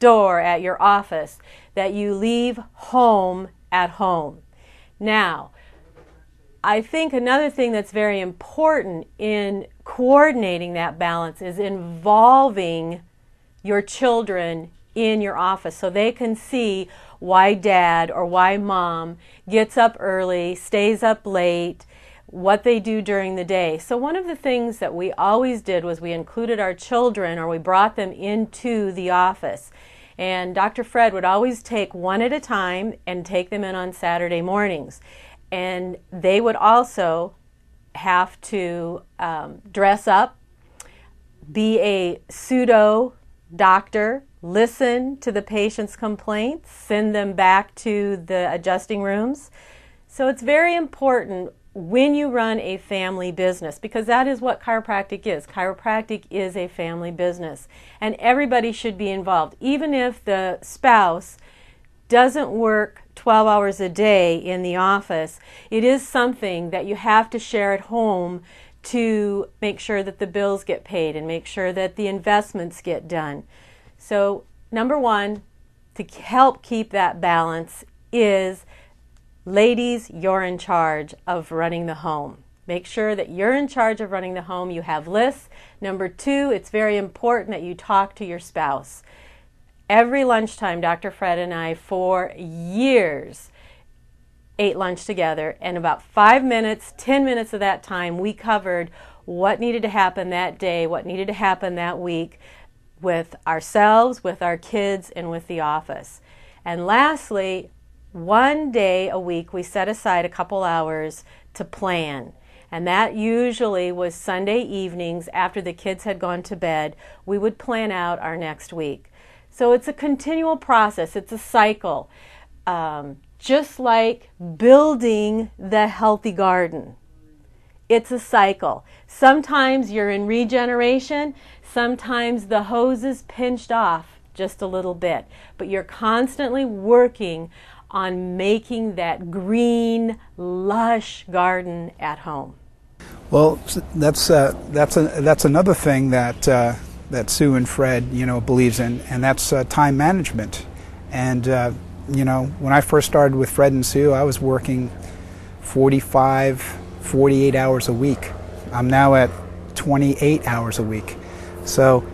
door at your office, that you leave home at home. Now, I think another thing that's very important in coordinating that balance is involving your children in your office so they can see why dad or why mom gets up early, stays up late, what they do during the day. So one of the things that we always did was we included our children, or we brought them into the office. And Dr. Fred would always take one at a time and take them in on Saturday mornings. And they would also have to dress up, be a pseudo doctor, listen to the patient's complaints, send them back to the adjusting rooms. So it's very important when you run a family business, because that is what chiropractic is. Chiropractic is a family business, and everybody should be involved. Even if the spouse doesn't work 12 hours a day in the office, it is something that you have to share at home to make sure that the bills get paid and make sure that the investments get done. So number one, to help keep that balance is, ladies, you're in charge of running the home. Make sure that you're in charge of running the home. You have lists. Number two, it's very important that you talk to your spouse. Every lunchtime, Dr. Fred and I, for years, ate lunch together, and about 5 minutes, 10 minutes of that time, we covered what needed to happen that day, what needed to happen that week with ourselves, with our kids, and with the office. And lastly, one day a week, we set aside a couple hours to plan. And that usually was Sunday evenings after the kids had gone to bed. We would plan out our next week. So it's a continual process. It's a cycle. Just like building the healthy garden. It's a cycle. Sometimes you're in regeneration. Sometimes the hose is pinched off just a little bit. But you're constantly working on making that green, lush garden at home. Well, that's another thing that Sue and Fred, believes in, and that's time management. And when I first started with Fred and Sue, I was working 45, 48 hours a week. I'm now at 28 hours a week. So,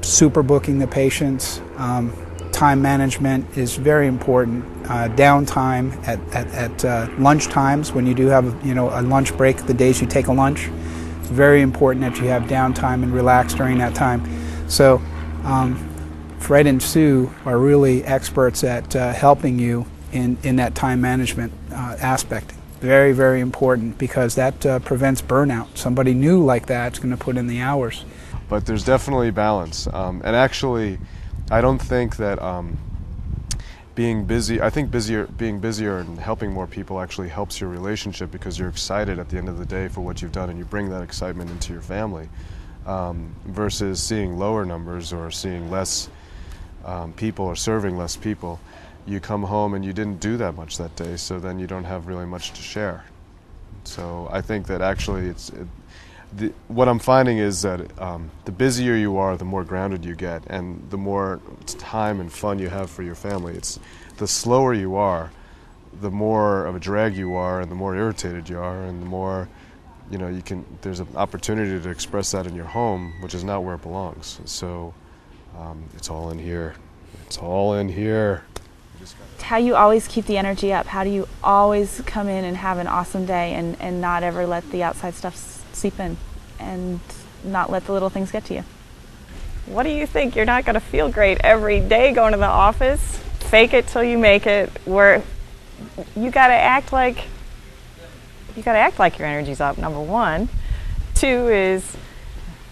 super booking the patients. Time management is very important. Downtime at lunch times, when you do have a lunch break, the days you take a lunch, it's very important that you have downtime and relax during that time. So Fred and Sue are really experts at helping you in that time management aspect. Very, very important, because that prevents burnout. Somebody new like that's going to put in the hours. But there's definitely balance, and actually I don't think that being busy, being busier and helping more people actually helps your relationship, because you're excited at the end of the day for what you've done, and you bring that excitement into your family, versus seeing lower numbers or seeing less people or serving less people. You come home and you didn't do that much that day, so then you don't have really much to share. So I think that actually what I'm finding is that the busier you are, the more grounded you get, and the more time and fun you have for your family. The slower you are, the more of a drag you are, and the more irritated you are, and the more there's an opportunity to express that in your home, which is not where it belongs. So it's all in here. It's all in here. How you always keep the energy up. How do you always come in and have an awesome day and not ever let the outside stuff seep in and not let the little things get to you? What do you think? You're not going to feel great every day going to the office. Fake it till you make it. Where you got to act like your energy's up, number one. Two is,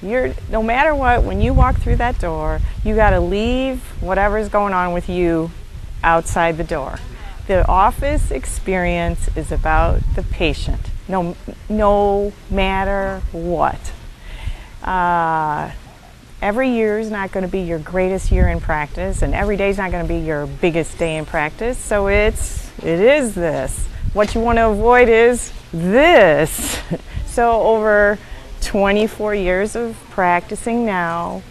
no matter what, when you walk through that door, you got to leave whatever's going on with you outside the door. The office experience is about the patient, no matter what. Every year is not going to be your greatest year in practice, and every day is not going to be your biggest day in practice. So it is this. What you want to avoid is this. So over 24 years of practicing now,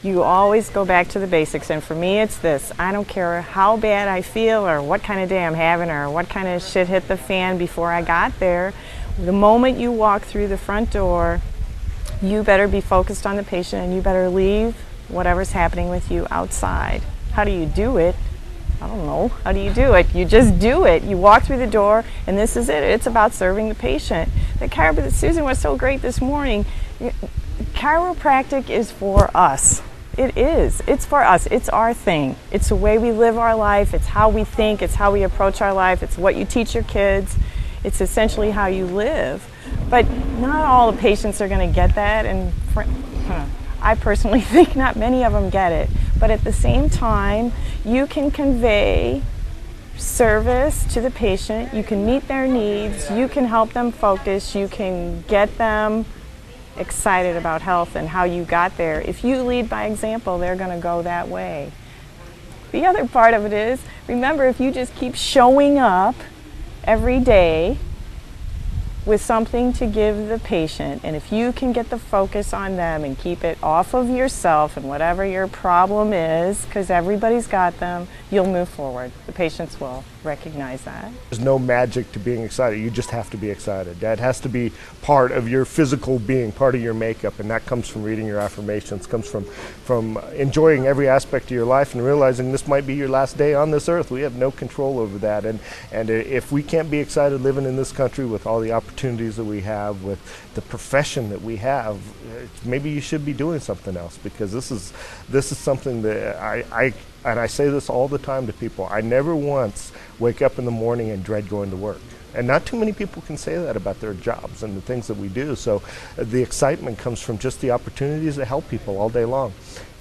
You always go back to the basics, and for me it's this: I don't care how bad I feel or what kind of day I'm having or what kind of shit hit the fan before I got there. The moment you walk through the front door, you better be focused on the patient and you better leave whatever's happening with you outside. How do you do it? I don't know. How do you do it? You just do it. You walk through the door, and this is it. It's about serving the patient. Susan was so great this morning. Chiropractic is for us. It is. It's for us. It's our thing. It's the way we live our life. It's how we think. It's how we approach our life. It's what you teach your kids. It's essentially how you live. But not all the patients are going to get that, and I personally think not many of them get it. But at the same time, you can convey service to the patient. You can meet their needs. You can help them focus. You can get them excited about health and how you got there. If you lead by example, they're going to go that way. The other part of it is, remember, if you just keep showing up every day with something to give the patient, and if you can get the focus on them and keep it off of yourself and whatever your problem is, because everybody's got them, you'll move forward. The patients will recognize that. There's no magic to being excited. You just have to be excited. That has to be part of your physical being, part of your makeup, and that comes from reading your affirmations, comes from enjoying every aspect of your life and realizing this might be your last day on this earth. We have no control over that, and if we can't be excited living in this country with all the opportunities that we have, with the profession that we have, maybe you should be doing something else, because this is something that I say this all the time to people. I never once wake up in the morning and dread going to work. And not too many people can say that about their jobs and the things that we do. So the excitement comes from just the opportunities to help people all day long.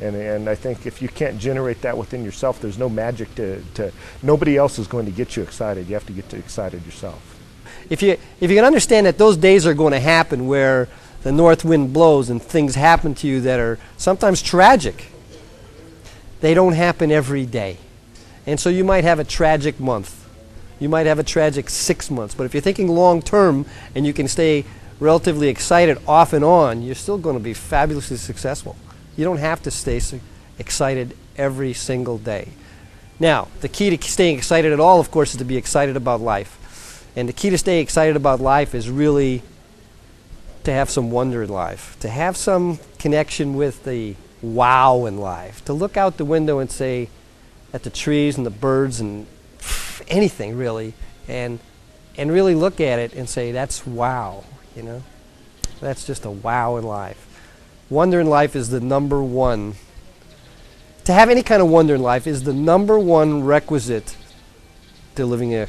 And I think if you can't generate that within yourself, there's no magic to nobody else is going to get you excited. You have to get excited yourself. If you can understand that those days are going to happen where the north wind blows and things happen to you that are sometimes tragic, they don't happen every day. And so you might have a tragic month. You might have a tragic 6 months. But if you're thinking long term and you can stay relatively excited off and on, you're still going to be fabulously successful. You don't have to stay excited every single day. Now, the key to staying excited at all, of course, is to be excited about life. And the key to stay excited about life is really to have some wonder in life, to have some connection with the wow in life, to look out the window and say at the trees and the birds and anything really, and really look at it and say, that's wow, you know? That's just a wow in life. Wonder in life is the number one. To have any kind of wonder in life is the number one requisite to living a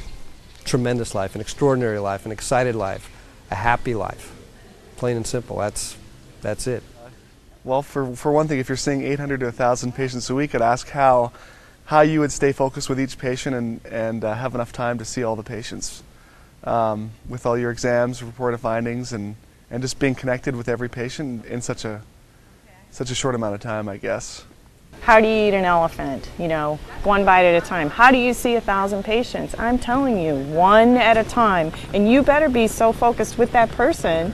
tremendous life, an extraordinary life, an excited life, a happy life. Plain and simple. That's it. Well, for one thing, if you're seeing 800 to 1,000 patients a week, I'd ask how you would stay focused with each patient and have enough time to see all the patients with all your exams, reported findings, and just being connected with every patient in such a short amount of time, I guess. How do you eat an elephant? You know, one bite at a time. How do you see 1,000 patients? I'm telling you, one at a time. And you better be so focused with that person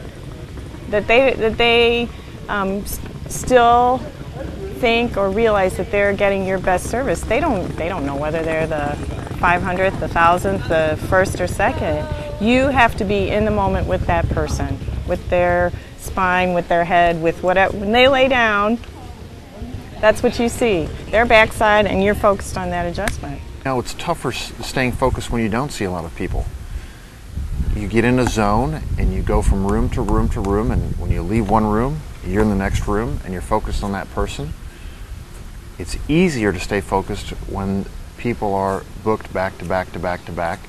that they still think or realize that they're getting your best service. They don't know whether they're the 500th, the 1,000th, the first or second. You have to be in the moment with that person, with their spine, with their head, with whatever. When they lay down, that's what you see. Their backside, and you're focused on that adjustment. Now, it's tougher staying focused when you don't see a lot of people. You get in a zone and you go from room to room to room, and when you leave one room, you're in the next room and you're focused on that person. It's easier to stay focused when people are booked back to back to back to back.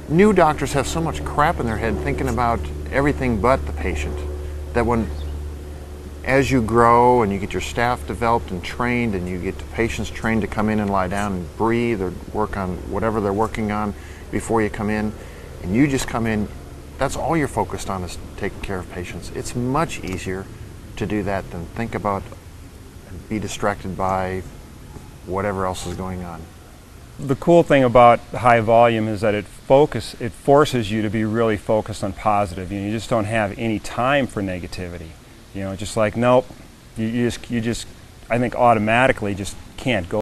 New doctors have so much crap in their head thinking about everything but the patient, that as you grow and you get your staff developed and trained and you get the patients trained to come in and lie down and breathe or work on whatever they're working on before you come in, and you just come in, that's all you're focused on, is taking care of patients. It's much easier to do that than think about and be distracted by whatever else is going on. The cool thing about high volume is that it forces you to be really focused on positive. You just don't have any time for negativity. You know, just like, nope, you just I think automatically just can't go